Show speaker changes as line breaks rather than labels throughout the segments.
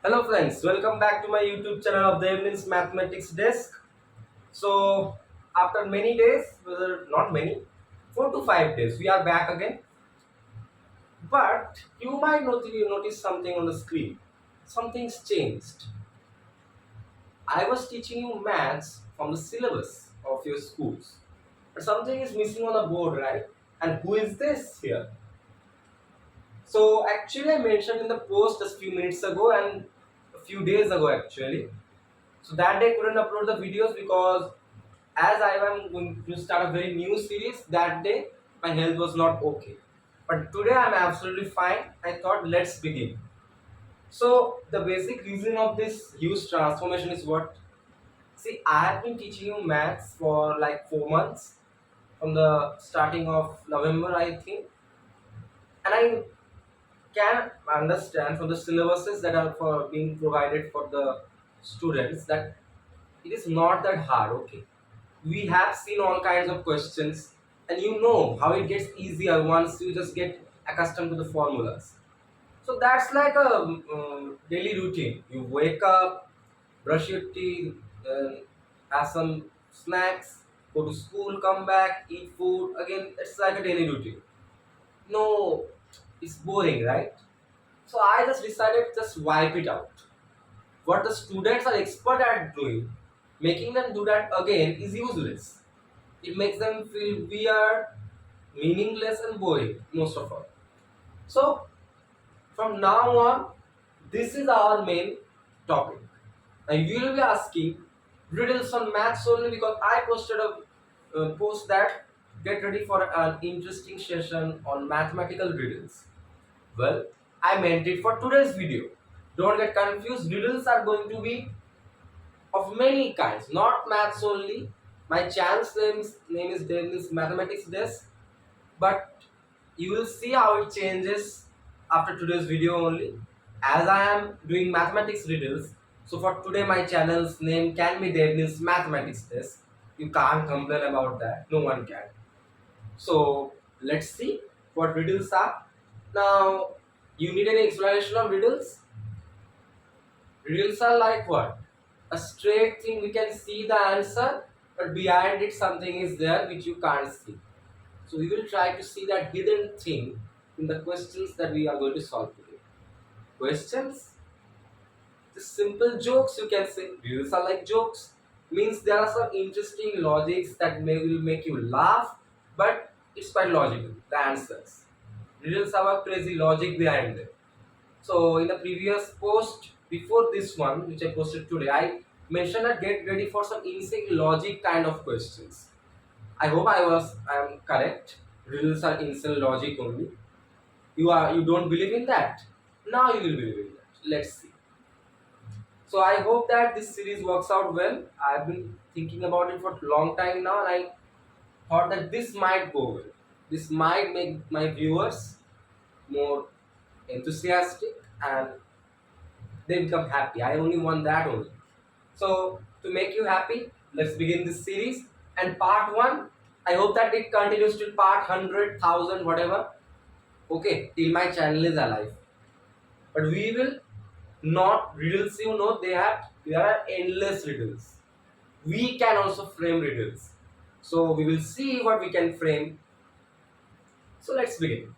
Hello friends, welcome back to my YouTube channel of Debneel's Mathematics Desk. So after many days, well, not many, 4 to 5 days, we are back again. But you might notice something on the screen. Something's changed. I was teaching you maths from the syllabus of your schools. But something is missing on the board, right? And who is this here? So actually I mentioned in the post just few minutes ago and a few days ago actually. So that day couldn't upload the videos because as I am going to start a very new series that day, my health was not okay. But today I'm absolutely fine. I thought let's begin. So the basic reason of this huge transformation is what? See, I have been teaching you maths for like 4 months from the starting of November, I think, and I can understand from the syllabuses that are for being provided for the students that it is not that hard. Okay, we have seen all kinds of questions and you know how it gets easier once you just get accustomed to the formulas. So that's like a daily routine. You wake up, brush your teeth, then have some snacks, go to school, come back, eat food again. It's like a daily routine. No, it's boring, right? So I just decided to just wipe it out. What the students are expert at doing, making them do that again is useless. It makes them feel weird, meaningless, and boring, most of all. So, from now on, this is our main topic. Now, you will be asking riddles on maths only because I posted a post that get ready for an interesting session on mathematical riddles. Well, I meant it for today's video. Don't get confused, riddles are going to be of many kinds, not maths only. My channel's name is Debneel's Mathematics Desk, but you will see how it changes after today's video only. As I am doing mathematics riddles, so for today my channel's name can be Debneel's Mathematics Desk. You can't complain about that. No one can. So let's see what riddles are. Now, you need any explanation of riddles? Riddles are like what? A straight thing we can see the answer, but behind it something is there which you can't see. So we will try to see that hidden thing in the questions that we are going to solve today. Questions? Just simple jokes you can say. Riddles are like jokes. Means there are some interesting logics that will make you laugh, but it's quite logical. The answers. Riddles have a crazy logic behind them. So in the previous post before this one, which I posted today, I mentioned that get ready for some insane logic kind of questions. I hope I am correct. Riddles are insane logic only. You don't believe in that? Now you will believe in that. Let's see. So I hope that this series works out well. I've been thinking about it for a long time now, and I thought that this might go well. This might make my viewers more enthusiastic and they become happy. I only want that only. So to make you happy, let's begin this series. And part 1, I hope that it continues till part 100,000, whatever. Okay, till my channel is alive. But we will not riddles. You know, there are endless riddles. We can also frame riddles. So we will see what we can frame. So let's begin.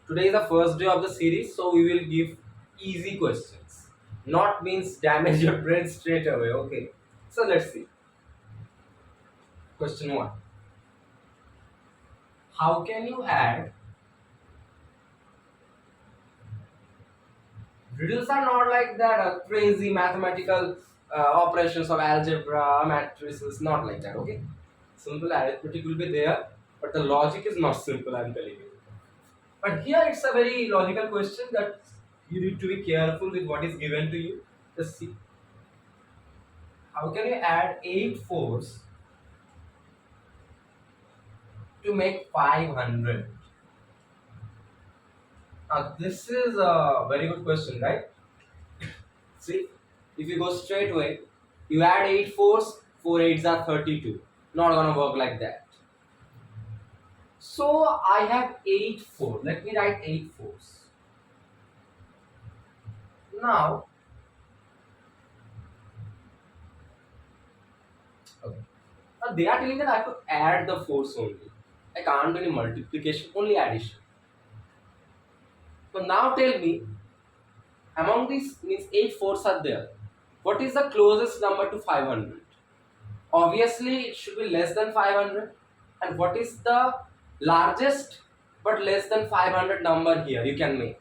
Today is the first day of the series, so we will give easy questions. Not means damage your brain straight away. Okay. So let's see. Question 1. How can you add riddles are not like that crazy mathematical operations of algebra, matrices, not like that. Okay. Simple arithmetic will be there, but the logic is not simple, I'm telling you. But here it's a very logical question that you need to be careful with what is given to you. Just see. How can you add 8 fours to make 500? Now, this is a very good question, right? See, if you go straight away, you add 8 fours, 4 eights are 32. Not gonna work like that. So, I have 8 fours. Let me write 8 fours. Now, They are telling that I have to add the force only. I can't do any multiplication, only addition. So now tell me, among these means 8 fours are there. What is the closest number to 500? Obviously, it should be less than 500. And what is the largest but less than 500 number here? You can make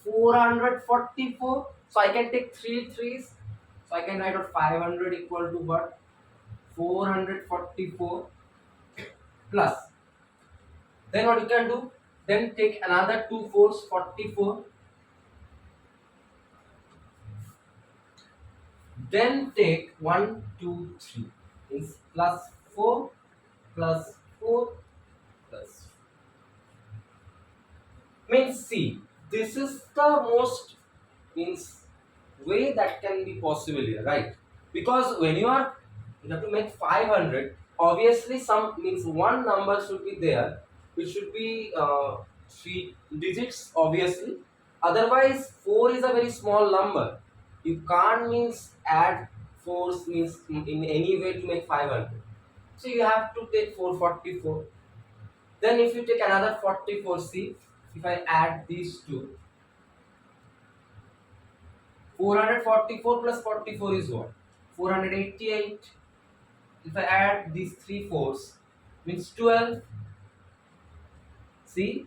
444. So I can take three threes. So I can write out 500 equal to what? 444 plus. Then what you can do? Then take another two fours, 44. Then take 1, 2, 3. Means plus 4 plus 4 plus. Means see, this is the most means way that can be possible here, right? Because when you have to make 500, obviously some means one number should be there, which should be 3 digits, obviously. Otherwise, 4 is a very small number. You can't means add 4s means in any way to make 500. So you have to take 444. Then if you take another 44, see, if I add these two, 444 plus 44 is what? 488. If I add these three fours, means 12. See,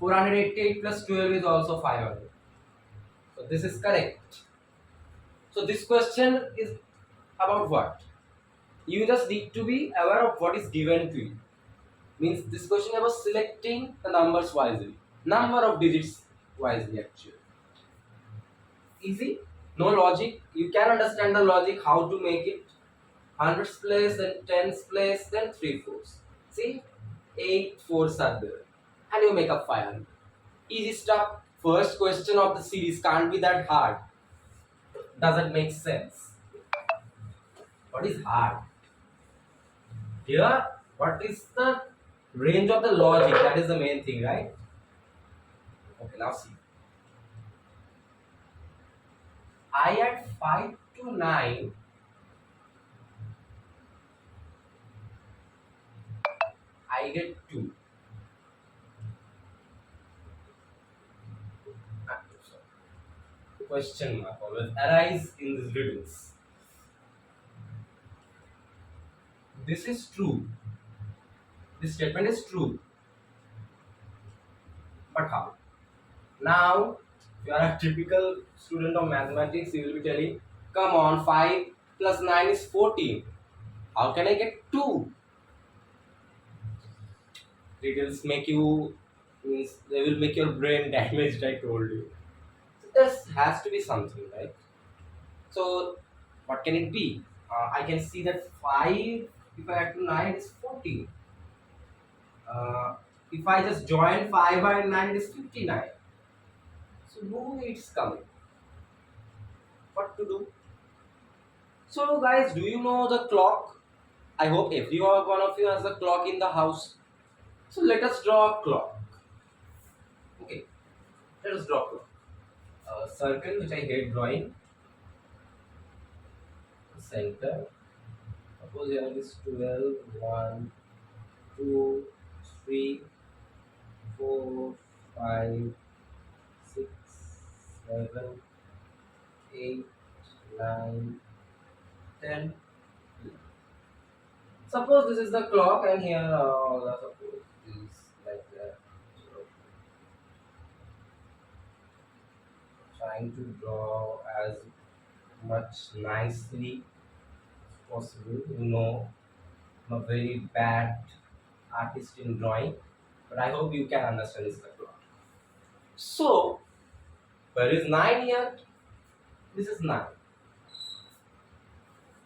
488 plus 12 is also 500. So this is correct. So this question is about what? You just need to be aware of what is given to you. Means this question is about selecting the numbers wisely. Number of digits wisely actually. Easy, no logic. You can understand the logic how to make it. Hundreds place, then tens place, then 3 fours. See, 8 fours are there, and you make up 500. Easy stuff. First question of the series can't be that hard. Doesn't make sense. What is hard? Here, what is the range of the logic? That is the main thing, right? Okay, now see. I add 5 to 9. I get 2. Question mark always arise in these riddles. This is true. This statement is true. But how? Now, if you are a typical student of mathematics, you will be telling, come on, 5 plus 9 is 14. How can I get 2? Riddles make you, means they will make your brain damaged, I told you. So there has to be something, right? So, what can it be? I can see that 5, if I add to 9, is 14. If I just join 5 and 9, it is 59. So, no, it's coming. What to do? So, guys, do you know the clock? I hope every one of you has a clock in the house. So, let us draw a clock. Okay, let us draw a clock. A circle, which I hate drawing. Center. Suppose here it is 12, 1, 2, 3, 4, 5, 6, 7, 8, 9, 10. Suppose this is the clock and here suppose is like that. So, trying to draw as much nicely as possible. You know, I'm a very bad artist in drawing, but I hope you can understand this clock. So, where is 9 here? This is 9.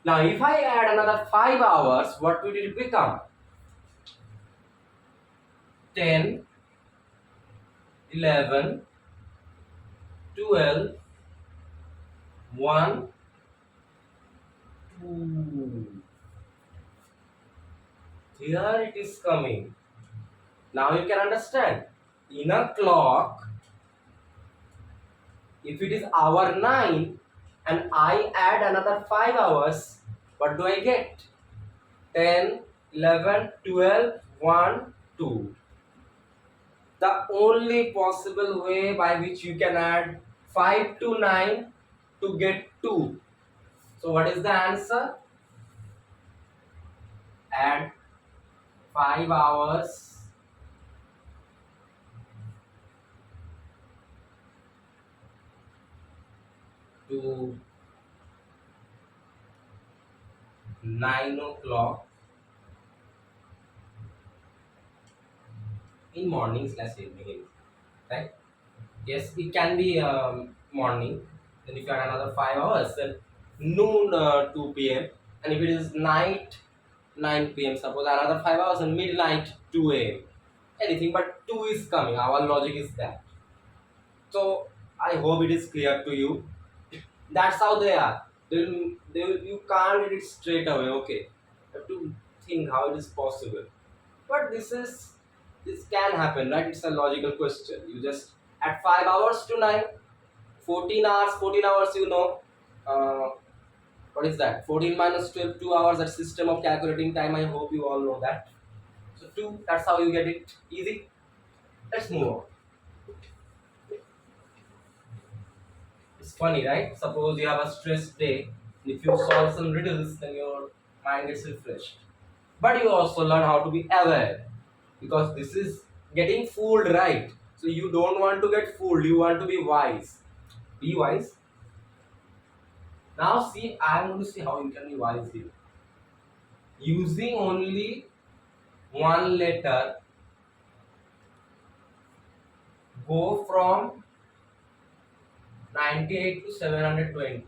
Now, if I add another 5 hours, what will it become? 10, 11, 12, 1, 2. Here it is coming. Now you can understand. In a clock, if it is hour 9 and I add another 5 hours, what do I get? 10, 11, 12, 1, 2. The only possible way by which you can add 5 to 9 to get 2. So what is the answer? Add 5 hours to 9 o'clock in morning slash evening, right? Yes, it can be morning. Then if you add another 5 hours, then noon 2 p.m. And if it is night 9 p.m. Suppose another 5 hours and midnight 2 a.m. Anything but 2 is coming. Our logic is that. So I hope it is clear to you. That's how they are. You can't get it straight away. Okay, you have to think how it is possible. But this can happen, right? It's a logical question. You just add 5 hours to 9, 14 hours. 14 hours, you know. Uh, what is that? 14 minus 12, 2 hours. That system of calculating time. I hope you all know that. So 2. That's how you get it. Easy. Let's move on. It's funny, right? Suppose you have a stressed day. If you solve some riddles, then your mind gets refreshed. But you also learn how to be aware, because this is getting fooled, right? So you don't want to get fooled. You want to be wise. Be wise. Now see, I am going to see how you can be wise here. Using only one letter, go from 98 to 720.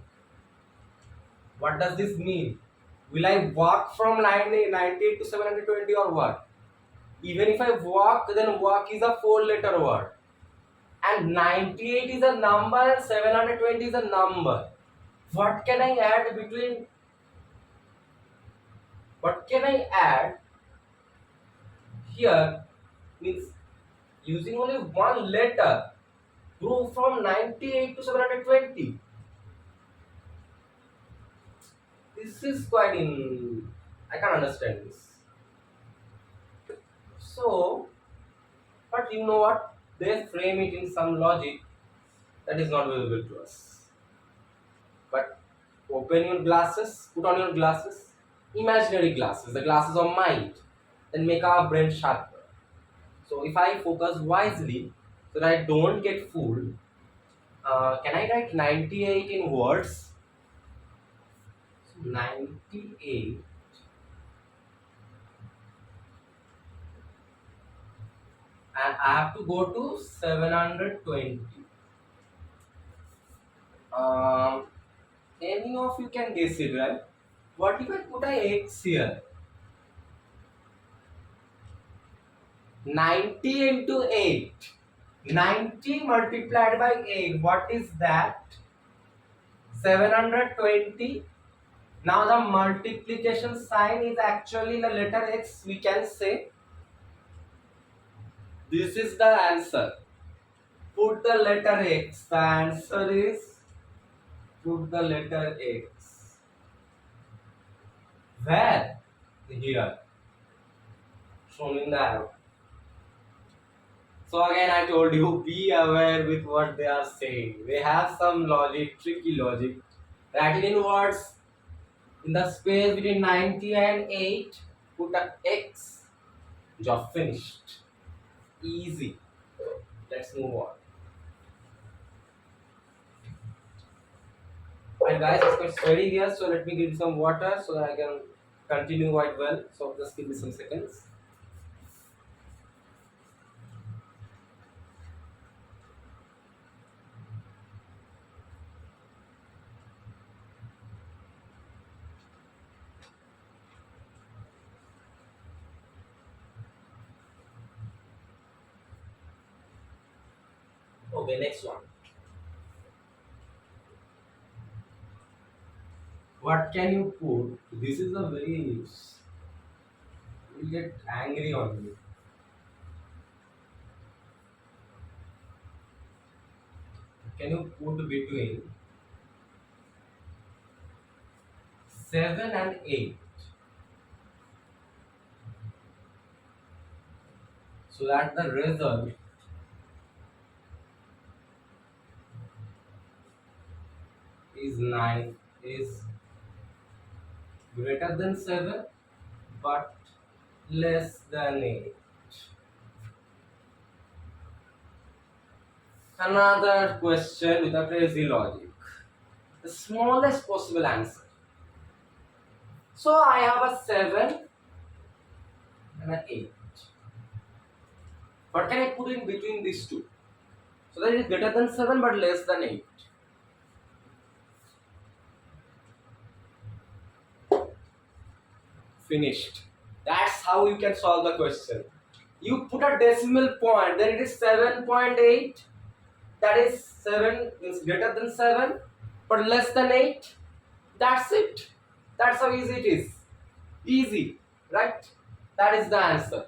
What does this mean? Will I walk from 98 to 720 or what? Even if I walk, then walk is a 4-letter word. And 98 is a number and 720 is a number. What can I add between? What can I add here? Means using only one letter, go from 98 to 720. This is quite in. I can't understand this. So, but you know what? They frame it in some logic that is not visible to us. But open your glasses, put on your glasses, imaginary glasses, the glasses of mind, then make our brain sharper. So if I focus wisely so that I don't get fooled, can I write 98 in words? So 98, and I have to go to 720. Um, any of you can guess it, right? What if I put a x here? 90 into 8. 90 multiplied by 8. What is that? 720. Now the multiplication sign is actually the letter x. We can say this is the answer. Put the letter x. The answer is put the letter x. Where? Here. Shown in the arrow. So again, I told you, be aware with what they are saying. They have some logic, tricky logic. Write it in words. In the space between 90 and 8, put a x. Job finished. Easy. Let's move on. Alright guys, it's quite sweaty here, so let me give you some water so that I can continue quite well. So just give me some seconds. Okay, next one. What can you put? This is a very. You get angry on me. Can you put between 7 and 8? so that the result is 9 is greater than 7 but less than 8. Another question with a crazy logic. The smallest possible answer. So I have a 7 and an 8. What can I put in between these two? So that is greater than 7 but less than 8. Finished. That's how you can solve the question. You put a decimal point, then it is 7.8. That is 7 is greater than 7 but less than 8. That's it. That's how easy it is. Easy, right? That is the answer.